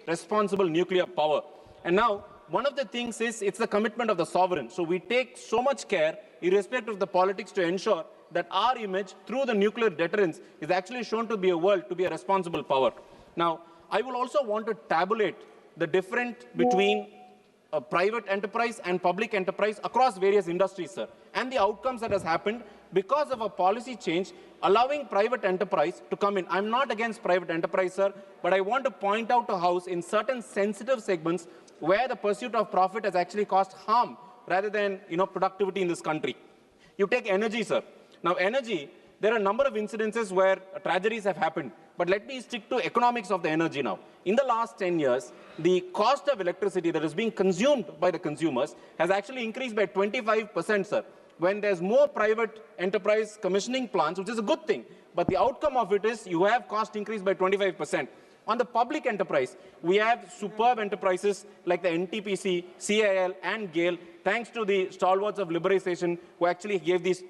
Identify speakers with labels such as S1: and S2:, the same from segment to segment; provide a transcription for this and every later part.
S1: responsible nuclear power. And now, one of the things is it's the commitment of the sovereign. So we take so much care, irrespective of the politics, to ensure that our image through the nuclear deterrence is actually shown to be a world, to be a responsible power. Now, I will also want to tabulate the difference between private enterprise and public enterprise across various industries, sir, and the outcomes that has happened because of a policy change allowing private enterprise to come in. I'm not against private enterprise, sir, but I want to point out to House in certain sensitive segments where the pursuit of profit has actually caused harm rather than, productivity in this country. You take energy, sir. Now, energy, there are a number of incidences where tragedies have happened. But let me stick to economics of the energy now. In the last 10 years, the cost of electricity that is being consumed by the consumers has actually increased by 25%, sir. When there's more private enterprise commissioning plants, which is a good thing, but the outcome of it is you have cost increase by 25%. On the public enterprise, we have superb enterprises like the NTPC, CIL, and GAIL, thanks to the stalwarts of liberalization who actually gave these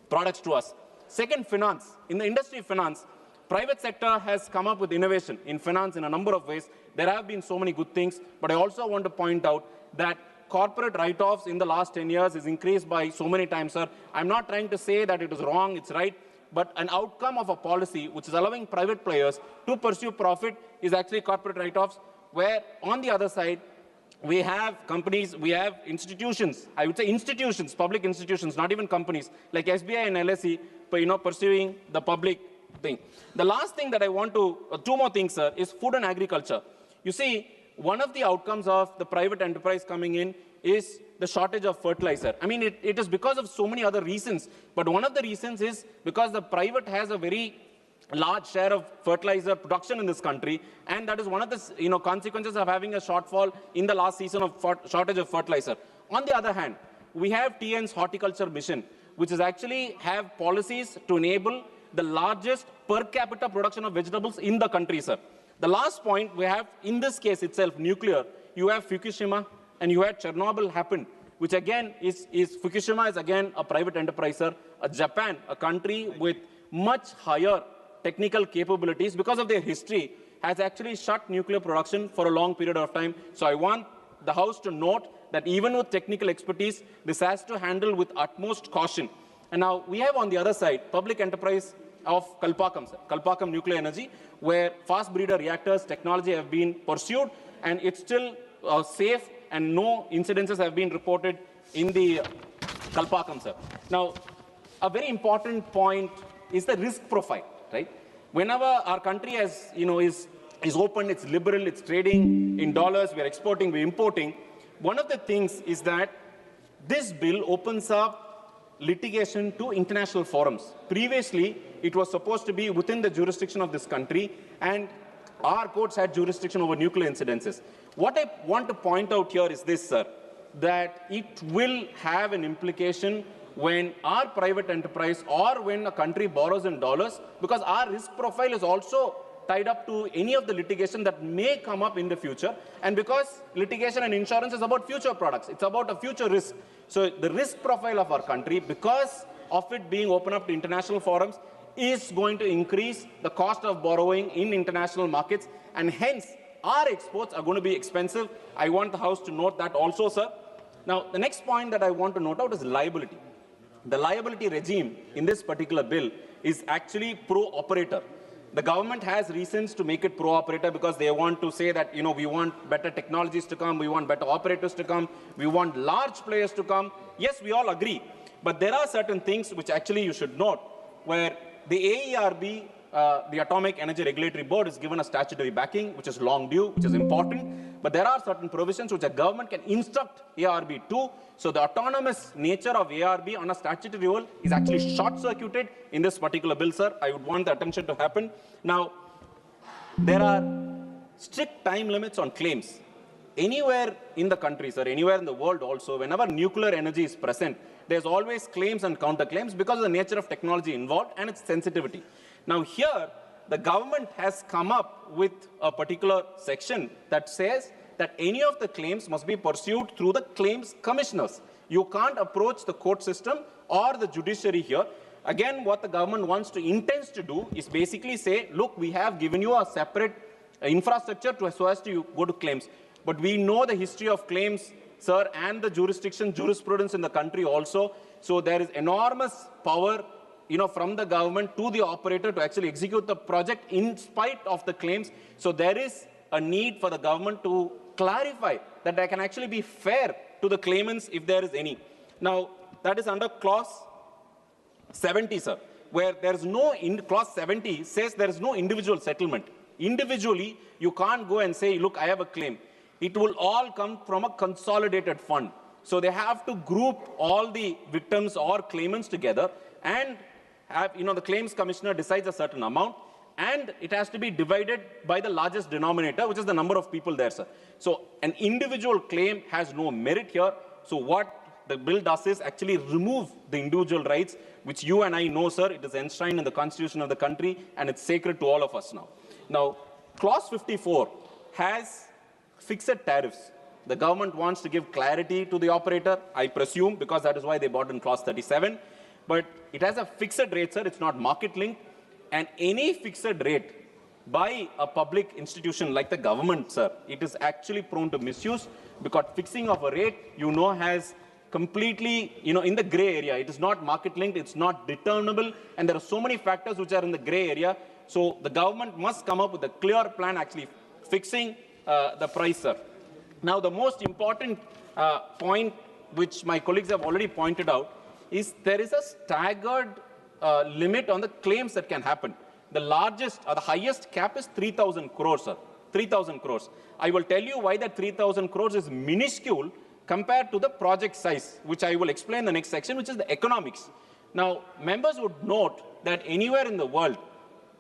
S1: products to us. Second, finance. In the industry of finance, private sector has come up with innovation in finance in a number of ways. There have been so many good things, but I also want to point out that corporate write-offs in the last 10 years is increased by so many times, sir. I'm not trying to say that it is wrong, it's right, but an outcome of a policy which is allowing private players to pursue profit is actually corporate write-offs, where on the other side, we have companies, we have institutions, I would say institutions, public institutions, not even companies, like SBI and LSE, pursuing the public thing. The last thing that I want to, two more things, sir, is food and agriculture. You see, one of the outcomes of the private enterprise coming in is the shortage of fertilizer. I mean, it is because of so many other reasons, but one of the reasons is because the private has a very large share of fertilizer production in this country, and that is one of the consequences of having a shortfall in the last season of shortage of fertilizer. On the other hand, we have TN's horticulture mission, which is actually have policies to enable the largest per capita production of vegetables in the country, sir. The last point we have, in this case itself, nuclear, you have Fukushima and you had Chernobyl happen, which again is Fukushima is again a private enterprise, sir. Japan, a country with much higher technical capabilities because of their history, has actually shut nuclear production for a long period of time. So I want the House to note that even with technical expertise, this has to handle with utmost caution. And now we have on the other side, public enterprise of Kalpakkam, sir. Kalpakkam Nuclear Energy, where fast breeder reactors technology have been pursued, and it's still safe, and no incidences have been reported in the Kalpakkam, sir. Now, a very important point is the risk profile, right? Whenever our country has, is open, it's liberal, it's trading in dollars, we're exporting, we're importing. One of the things is that this bill opens up litigation to international forums. Previously, it was supposed to be within the jurisdiction of this country, and our courts had jurisdiction over nuclear incidences. What I want to point out here is this, sir, that it will have an implication when our private enterprise or when a country borrows in dollars, because our risk profile is also tied up to any of the litigation that may come up in the future, and because litigation and insurance is about future products, it's about a future risk. So the risk profile of our country, because of it being open up to international forums, is going to increase the cost of borrowing in international markets, and hence our exports are going to be expensive. I want the House to note that also, sir. Now, the next point that I want to note out is liability. The liability regime in this particular bill is actually pro-operator. The government has reasons to make it pro-operator because they want to say that, we want better technologies to come, we want better operators to come, we want large players to come. Yes, we all agree. But there are certain things which actually you should note, where the AERB, the Atomic Energy Regulatory Board, is given a statutory backing, which is long due, which is important. But there are certain provisions which a government can instruct ARB to. So the autonomous nature of ARB on a statutory role is actually short-circuited in this particular bill, sir. I would want the attention to happen. Now, there are strict time limits on claims. Anywhere in the country, sir, anywhere in the world also, whenever nuclear energy is present, there's always claims and counterclaims because of the nature of technology involved and its sensitivity. Now here, the government has come up with a particular section that says that any of the claims must be pursued through the claims commissioners. You can't approach the court system or the judiciary here. Again, what the government intends to do is basically say, look, we have given you a separate infrastructure so as to go to claims. But we know the history of claims, sir, and the jurisprudence in the country also. So there is enormous power, from the government to the operator to actually execute the project in spite of the claims. So there is a need for the government to clarify that there can actually be fair to the claimants if there is any. Now, that is under clause 70, sir, where there is no, clause 70 says there is no individual settlement. Individually, you can't go and say, look, I have a claim. It will all come from a consolidated fund. So they have to group all the victims or claimants together and have, the claims commissioner decides a certain amount and it has to be divided by the largest denominator, which is the number of people there, sir. So an individual claim has no merit here. So what the bill does is actually remove the individual rights, which you and I know, sir, it is enshrined in the constitution of the country and it's sacred to all of us now. Now, clause 54 has fixed tariffs. The government wants to give clarity to the operator, I presume, because that is why they brought in clause 37. But it has a fixed rate, sir. It's not market linked. And any fixed rate by a public institution like the government, sir, it is actually prone to misuse because fixing of a rate, has completely, in the gray area. It is not market linked. It's not determinable. And there are so many factors which are in the gray area. So the government must come up with a clear plan actually fixing the price, sir. Now, the most important point, which my colleagues have already pointed out, is there is a staggered limit on the claims that can happen. The largest or the highest cap is 3,000 crores, sir. 3,000 crores. I will tell you why that 3,000 crores is minuscule compared to the project size, which I will explain in the next section, which is the economics. Now, members would note that anywhere in the world,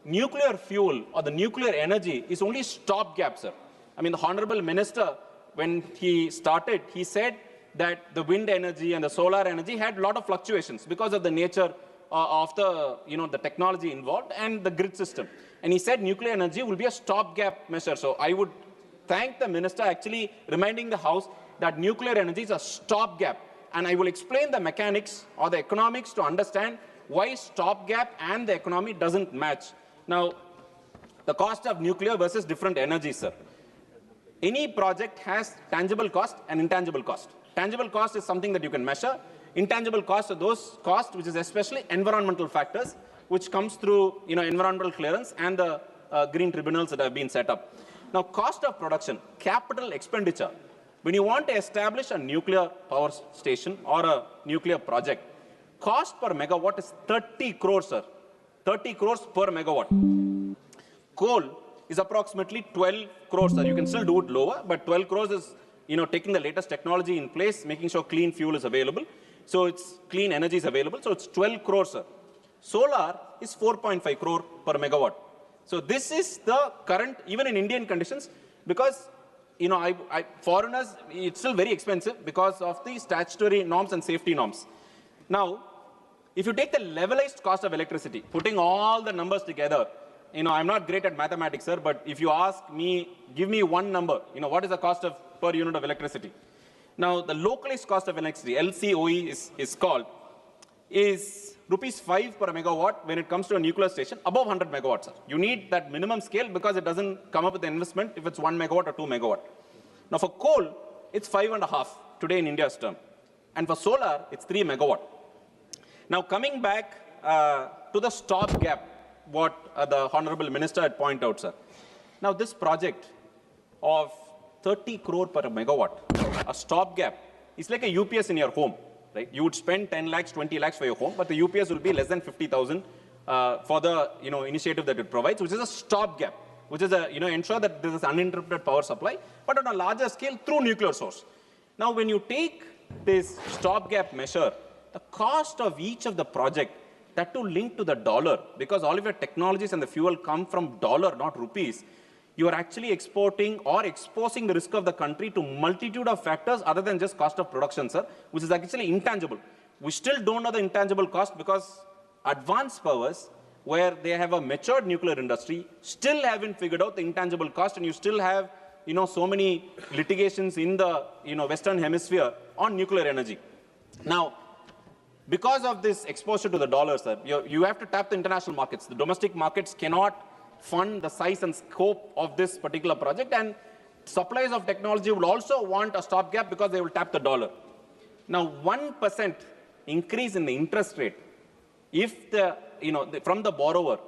S1: nuclear fuel or the nuclear energy is only stopgap, sir. I mean, the Honorable Minister, when he started, he said that the wind energy and the solar energy had a lot of fluctuations because of the nature of the, the technology involved and the grid system. And he said nuclear energy will be a stopgap measure. So I would thank the minister actually reminding the House that nuclear energy is a stopgap. And I will explain the mechanics or the economics to understand why stopgap and the economy doesn't match. Now, the cost of nuclear versus different energies, sir. Any project has tangible cost and intangible cost. Tangible cost is something that you can measure. Intangible costs are those costs which is especially environmental factors, which comes through environmental clearance and the green tribunals that have been set up. Now, cost of production, capital expenditure. When you want to establish a nuclear power station or a nuclear project, cost per megawatt is 30 crores, sir. 30 crores per megawatt. Coal is approximately 12 crores, sir. You can still do it lower, but 12 crores is taking the latest technology in place, making sure clean fuel is available. So it's clean energy is available. So it's 12 crores, sir. Solar is 4.5 crore per megawatt. So this is the current, even in Indian conditions, because foreigners, it's still very expensive because of the statutory norms and safety norms. Now, if you take the levelized cost of electricity, putting all the numbers together, I'm not great at mathematics, sir, but if you ask me, give me one number, what is the cost of per unit of electricity? Now, the localized cost of electricity, LCOE is called, is rupees 5 per megawatt when it comes to a nuclear station above 100 megawatts, sir. You need that minimum scale because it doesn't come up with the investment if it's 1 megawatt or 2 megawatt. Now, for coal, it's 5.5 today in India's term. And for solar, it's 3 megawatt. Now, coming back to the stopgap, what the Honorable Minister had pointed out, sir. Now, this project of 30 crore per megawatt, a stopgap, is like a UPS in your home, right? You would spend 10 lakhs, 20 lakhs for your home, but the UPS will be less than 50,000 for the initiative that it provides, which is a stopgap, which is ensure that there is uninterrupted power supply, but on a larger scale through nuclear source. Now, when you take this stopgap measure, the cost of each of the project, that too linked to the dollar, because all of your technologies and the fuel come from dollar, not rupees, you are actually exporting or exposing the risk of the country to multitude of factors other than just cost of production, sir, which is actually intangible. We still don't know the intangible cost because advanced powers, where they have a matured nuclear industry, still haven't figured out the intangible cost, and you still have, so many litigations in the, Western Hemisphere on nuclear energy. Now, because of this exposure to the dollar, sir, you have to tap the international markets. The domestic markets cannot fund the size and scope of this particular project, and suppliers of technology will also want a stopgap because they will tap the dollar. Now, 1% increase in the interest rate, if from the borrower,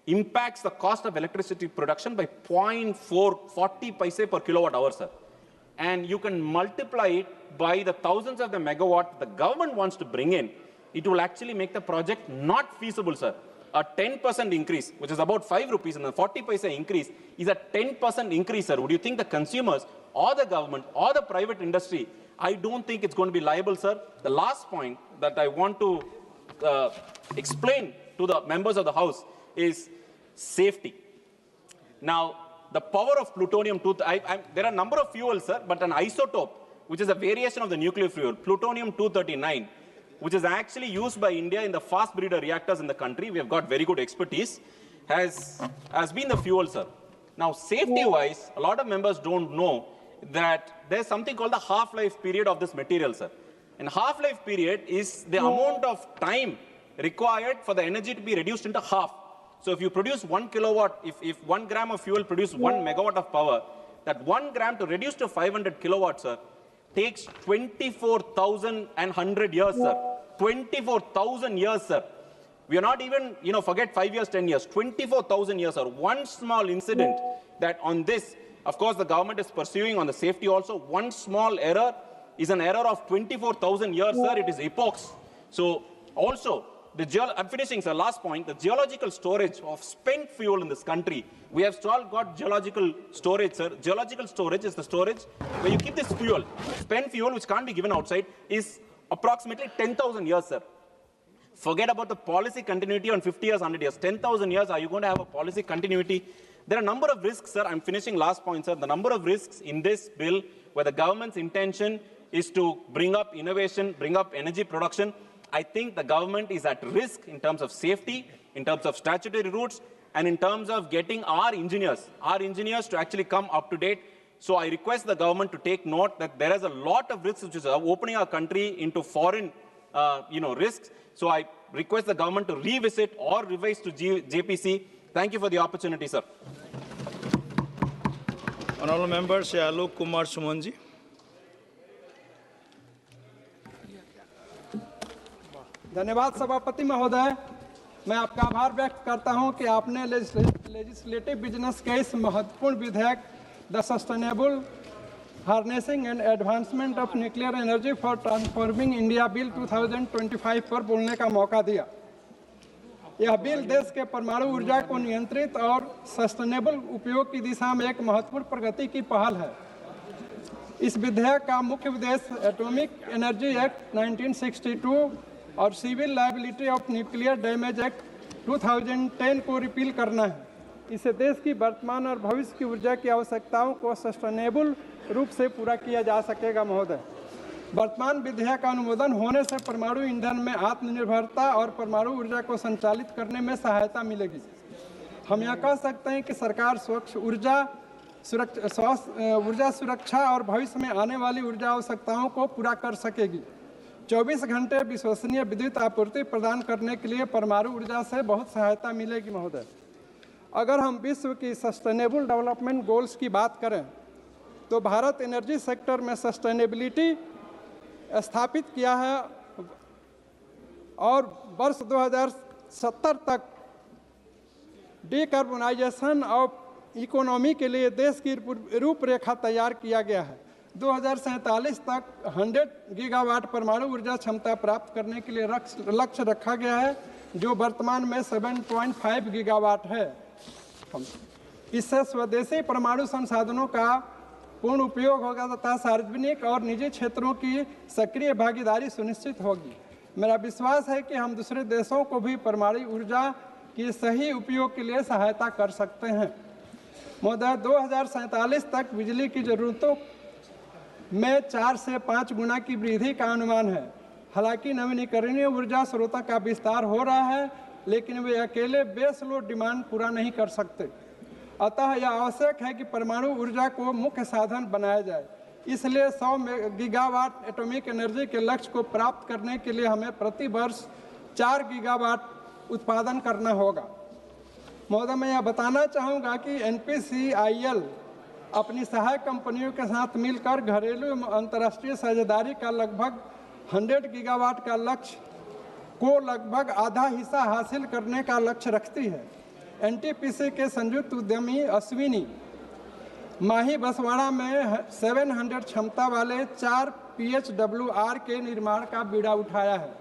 S1: impacts the cost of electricity production by 0.40 paise per kilowatt hour, sir. And you can multiply it by the thousands of the megawatt the government wants to bring in. It will actually make the project not feasible, sir. A 10% increase, which is about 5 rupees, and a 40 paise increase is a 10% increase, sir. Would you think the consumers or the government or the private industry? I don't think it's going to be liable, sir. The last point that I want to explain to the members of the House is safety. Now, the power of plutonium-2, there are a number of fuels, sir, but an isotope, which is a variation of the nuclear fuel, plutonium-239, which is actually used by India in the fast breeder reactors in the country, we have got very good expertise, has been the fuel, sir. Now, safety-wise, a lot of members don't know that there's something called the half-life period of this material, sir. And half-life period is the amount of time required for the energy to be reduced into half. So if you produce 1 kilowatt, if 1 gram of fuel produces 1 megawatt of power, that 1 gram to reduce to 500 kilowatts, sir, takes 24,100 years, sir. 24,000 years, sir. We are not even, forget 5 years, 10 years, 24,000 years, sir. One small incident that on this, of course, the government is pursuing on the safety also. One small error is an error of 24,000 years, sir. It is epochs. So also, I'm finishing, sir. Last point, the geological storage of spent fuel in this country. We have all got geological storage, sir. Geological storage is the storage where you keep this fuel. Spent fuel, which can't be given outside, is approximately 10,000 years, sir. Forget about the policy continuity on 50 years, 100 years. 10,000 years, are you going to have a policy continuity? There are a number of risks, sir. I'm finishing last point, sir. The number of risks in this bill where the government's intention is to bring up innovation, bring up energy production. I think the government is at risk in terms of safety, in terms of statutory routes, and in terms of getting our engineers to actually come up to date. So I request the government to take note that there is a lot of risks which is opening our country into foreign, risks. So I request the government to revisit or revise to JPC. Thank you for the opportunity, sir.
S2: Honorable Member, Alok Kumar Sumanji.
S3: धन्यवाद सभापति महोदय, मैं आपका आभार व्यक्त करता हूं कि आपने लेजिस्लेटिव बिजनेस के इस महत्वपूर्ण विधेयक the sustainable harnessing and advancement of nuclear energy for transforming India bill 2025 पर बोलने का मौका दिया। यह बिल देश के परमाणु ऊर्जा को नियंत्रित और सस्टेनेबल उपयोग की दिशा में एक महत्वपूर्ण प्रगति की पहल है। इस विधेयक का मुख्य उद्देश्य एटॉमिक एनर्जी एक्ट 1962 और civil liability of nuclear damage act 2010 को रिपील करना है। इससे देश की वर्तमान और भविष्य की ऊर्जा की आवश्यकताओं को सस्टेनेबल रूप से पूरा किया जा सकेगा। महोदय, वर्तमान विधेयक का अनुमोदन होने से परमाणु ईंधन में आत्मनिर्भरता और परमाणु ऊर्जा को संचालित करने में सहायता मिलेगी। हम यह कह सकते हैं कि सरकार स्वच्छ ऊर्जा सुरक्षा और भविष्य में आने वाली ऊर्जा आवश्यकताओं को पूरा कर सकेगी। 24 घंटे विश्वसनीय विद्युत आपूर्ति प्रदान करने के लिए परमाणु ऊर्जा से बहुत सहायता मिलेगी। महोदय, अगर हम विश्व की सस्टेनेबल डेवलपमेंट गोल्स की बात करें तो भारत एनर्जी सेक्टर में सस्टेनेबिलिटी स्थापित किया है और वर्ष 2070 तक डिकार्बोनाइजेशन ऑफ इकोनॉमी के लिए देश की रूपरेखा तैयार किया गया है। 2047 तक 100 गीगावाट परमाणु ऊर्जा क्षमता प्राप्त करने के लिए लक्ष्य रखा गया है, जो वर्तमान में 7.5 गीगावाट है। इससे स्वदेशी परमाणु संसाधनों का पूर्ण उपयोग होगा तथा सार्वजनिक और निजी क्षेत्रों की सक्रिय भागीदारी सुनिश्चित होगी। मेरा विश्वास है कि हम दूसरे देशों को भी परमाणु ऊर्जा के सही उपयोग के लिए सहायता कर सकते हैं। महोदय, 2047 तक बिजली की ज़रूरतों में 4 से 5 गुना की वृद्धि का अनुमान है। हालांकि नवीनीकरणीय ऊर्जा स्रोतों का विस्तार हो रहा है, लेकिन वे अकेले बेस लोड डिमांड पूरा नहीं कर सकते। अतः यह आवश्यक है कि परमाणु ऊर्जा को मुख्य साधन बनाया जाए। इसलिए 100 गीगावाट एटॉमिक एनर्जी के लक्ष्य को प्राप्त करने के लिए हमें प्रति वर्ष 4 गीगावाट उत्पादन करना होगा। महोदय, मैं यह बताना चाहूँगा कि NPCIL अपनी सहायक कंपनियों के साथ मिलकर घरेलू एवं अंतर्राष्ट्रीय साझेदारी का लगभग 100 गीगावाट का लक्ष्य को लगभग आधा हिस्सा हासिल करने का लक्ष्य रखती है। NTPC के संयुक्त उद्यमी अश्विनी माही बसवाड़ा में 700 क्षमता वाले 4 PHWR के निर्माण का बीड़ा उठाया है।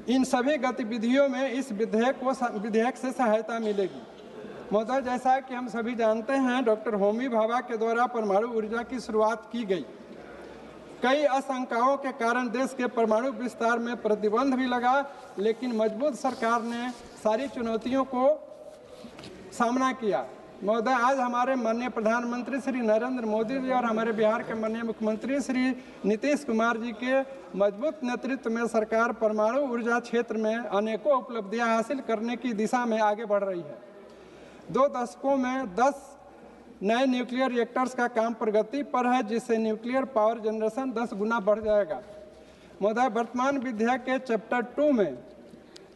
S3: इन सभी गतिविधियों में इस विधेयक से सहायता मिलेगी। महोदय, जैसा कि हम सभी जानते हैं, डॉक्टर होमी भाभा के द्वारा परमाणु ऊर्जा की शुरुआत की गई। कई आशंकाओं के कारण देश के परमाणु विस्तार में प्रतिबंध भी लगा, लेकिन मजबूत सरकार ने सारी चुनौतियों को सामना किया। महोदय, आज हमारे माननीय प्रधानमंत्री श्री नरेंद्र मोदी जी और हमारे बिहार के माननीय मुख्यमंत्री श्री नीतीश कुमार जी के मजबूत नेतृत्व में सरकार परमाणु ऊर्जा क्षेत्र में अनेकों उपलब्धियां हासिल करने की दिशा में आगे बढ़ रही है। 2 दशकों में 10 नए न्यूक्लियर रिएक्टर्स का काम प्रगति पर है, जिससे न्यूक्लियर पावर जनरेशन 10 गुना बढ़ जाएगा। महोदय, वर्तमान विधेयक के चैप्टर 2 में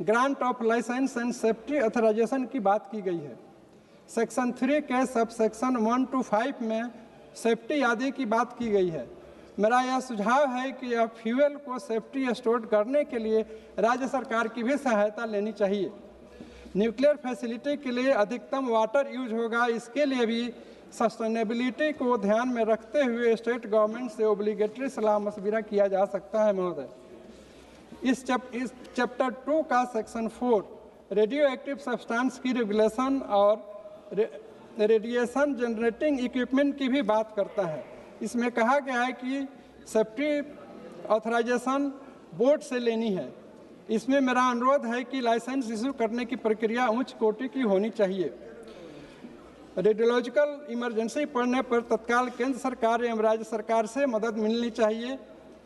S3: grant of licence and safety authorisation की बात की गई है। सेक्शन 3 के सब सेक्शन 1 to 5 में सेफ्टी आदि की बात की गई है। मेरा यह सुझाव है कि यह फ्यूल को सेफ्टी स्टोर करने के लिए राज्य सरकार की भी सहायता लेनी चाहिए। न्यूक्लियर फैसिलिटी के लिए अधिकतम वाटर यूज होगा, इसके लिए भी सस्टेनेबिलिटी को ध्यान में रखते हुए स्टेट गवर्नमेंट से ओब्लिगेटरी सलाह मशविरा किया जा सकता है। महोदय, इस चैप्टर 2 का सेक्शन 4 रेडियो एक्टिव सब्सटेंस की रेगुलेशन और रेडिएशन जनरेटिंग इक्विपमेंट की भी बात करता है। इसमें कहा गया है कि सेफ्टी ऑथराइजेशन बोर्ड से लेनी है। इसमें मेरा अनुरोध है कि लाइसेंस इशू करने की प्रक्रिया उच्च कोटि की होनी चाहिए। रेडियोलॉजिकल इमरजेंसी पड़ने पर तत्काल केंद्र सरकार एवं राज्य सरकार से मदद मिलनी चाहिए।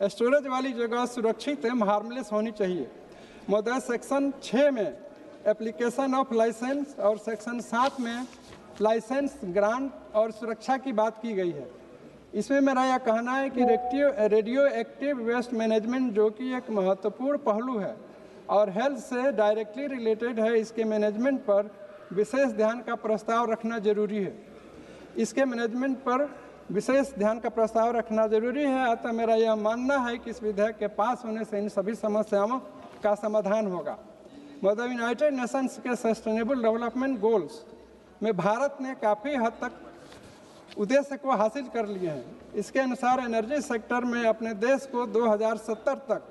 S3: स्टोरेज वाली जगह सुरक्षित एवं हार्मलेस होनी चाहिए। महोदय, सेक्शन 6 में एप्लीकेशन ऑफ लाइसेंस और सेक्शन 7 में लाइसेंस ग्रांट और सुरक्षा की बात की गई है। इसमें मेरा यह कहना है कि रेडियो एक्टिव वेस्ट मैनेजमेंट, जो कि एक महत्वपूर्ण पहलू है और हेल्थ से डायरेक्टली रिलेटेड है, इसके मैनेजमेंट पर विशेष ध्यान का प्रस्ताव रखना जरूरी है। इसके मैनेजमेंट पर विशेष ध्यान का प्रस्ताव रखना जरूरी है। अतः मेरा यह मानना है कि इस विधेयक के पास होने से इन सभी समस्याओं का समाधान होगा। महोदय, यूनाइटेड नेशंस के सस्टेनेबल डेवलपमेंट गोल्स में भारत ने काफ़ी हद तक उद्देश्य को हासिल कर लिए हैं। इसके अनुसार एनर्जी सेक्टर में अपने देश को 2070 तक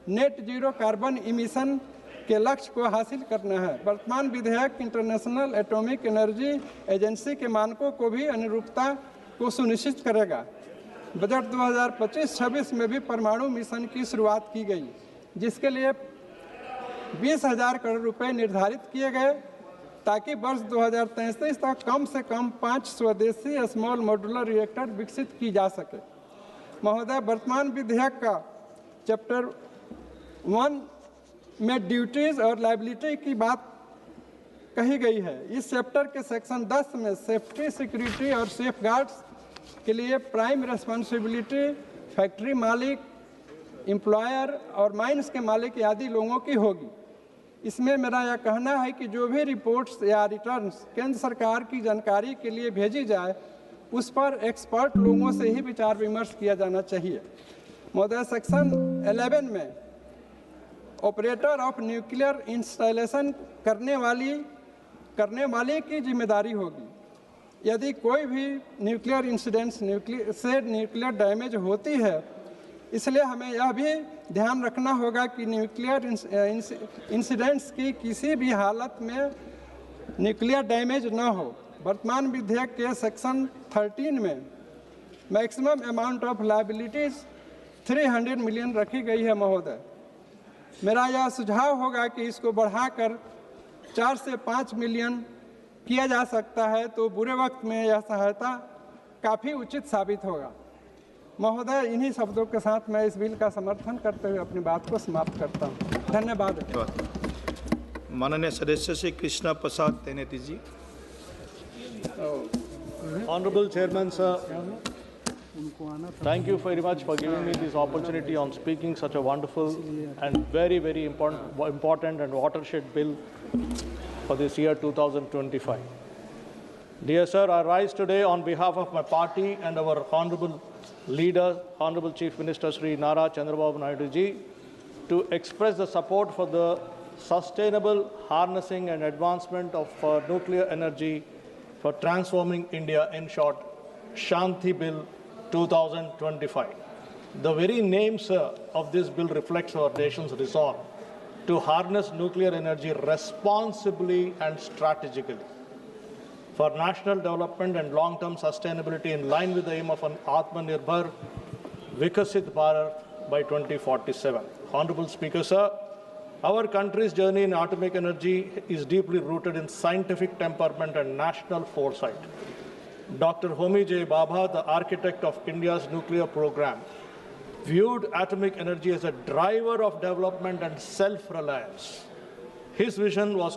S3: नेट जीरो कार्बन इमिशन के लक्ष्य को हासिल करना है। वर्तमान विधेयक इंटरनेशनल एटॉमिक एनर्जी एजेंसी के मानकों को भी अनुरूपता को सुनिश्चित करेगा। बजट 2025-26 में भी परमाणु मिशन की शुरुआत की गई, जिसके लिए 20,000 करोड़ रुपए निर्धारित किए गए, ताकि वर्ष 2033 तक कम से कम 5 स्वदेशी स्मॉल मॉड्यूलर रिएक्टर विकसित की जा सके। महोदय, वर्तमान विधेयक का चैप्टर 1 में ड्यूटीज और लायबिलिटी की बात कही गई है। इस चैप्टर के सेक्शन 10 में सेफ्टी, सिक्योरिटी और सेफ गार्ड्स के लिए प्राइम रेस्पॉन्सिबिलिटी फैक्ट्री मालिक, एम्प्लॉयर और माइंस के मालिक आदि लोगों की होगी। इसमें मेरा यह कहना है कि जो भी रिपोर्ट्स या रिटर्न्स केंद्र सरकार की जानकारी के लिए भेजी जाए, उस पर एक्सपर्ट लोगों से ही विचार विमर्श किया जाना चाहिए। महोदय, सेक्शन 11 में ऑपरेटर ऑफ न्यूक्लियर इंस्टॉलेशन करने वाले की जिम्मेदारी होगी। यदि कोई भी न्यूक्लियर इंसिडेंट्स न्यूक्लियर डैमेज होती है, इसलिए हमें यह भी ध्यान रखना होगा कि न्यूक्लियर इंसिडेंट्स की किसी भी हालत में न्यूक्लियर डैमेज न हो। वर्तमान विधेयक के सेक्शन 13 में maximum amount of liabilities 300 million रखी गई है। महोदय, मेरा यह सुझाव होगा कि इसको बढ़ाकर 4 से 5 मिलियन किया जा सकता है, तो बुरे वक्त में यह सहायता काफ़ी उचित साबित होगा। महोदय, इन्हीं शब्दों के साथ मैं इस बिल का समर्थन करते हुए अपनी बात को समाप्त करता हूँ। धन्यवाद।
S2: माननीय सदस्य श्री कृष्णा प्रसाद तेनेती जी।
S4: Honorable Chairman, sir, thank you very much for giving me this opportunity on speaking such a wonderful and very important and watershed bill. for this year 2025. Dear sir, I rise today on behalf of my party and our honorable leader, Honorable Chief Minister Sri Nara Chandrababu Naidu ji, to express the support for the sustainable harnessing and advancement of nuclear energy for transforming India, in short, Shanti Bill 2025. The very name, sir, of this bill reflects our nation's resolve to harness nuclear energy responsibly and strategically for national development and long-term sustainability in line with the aim of an Atmanirbhar Vikasit Bharat by 2047. Honorable Speaker, sir, our country's journey in atomic energy is deeply rooted in scientific temperament and national foresight. Dr. Homi J. Bhabha, the architect of India's nuclear program, viewed atomic energy as a driver of development and self-reliance. His vision was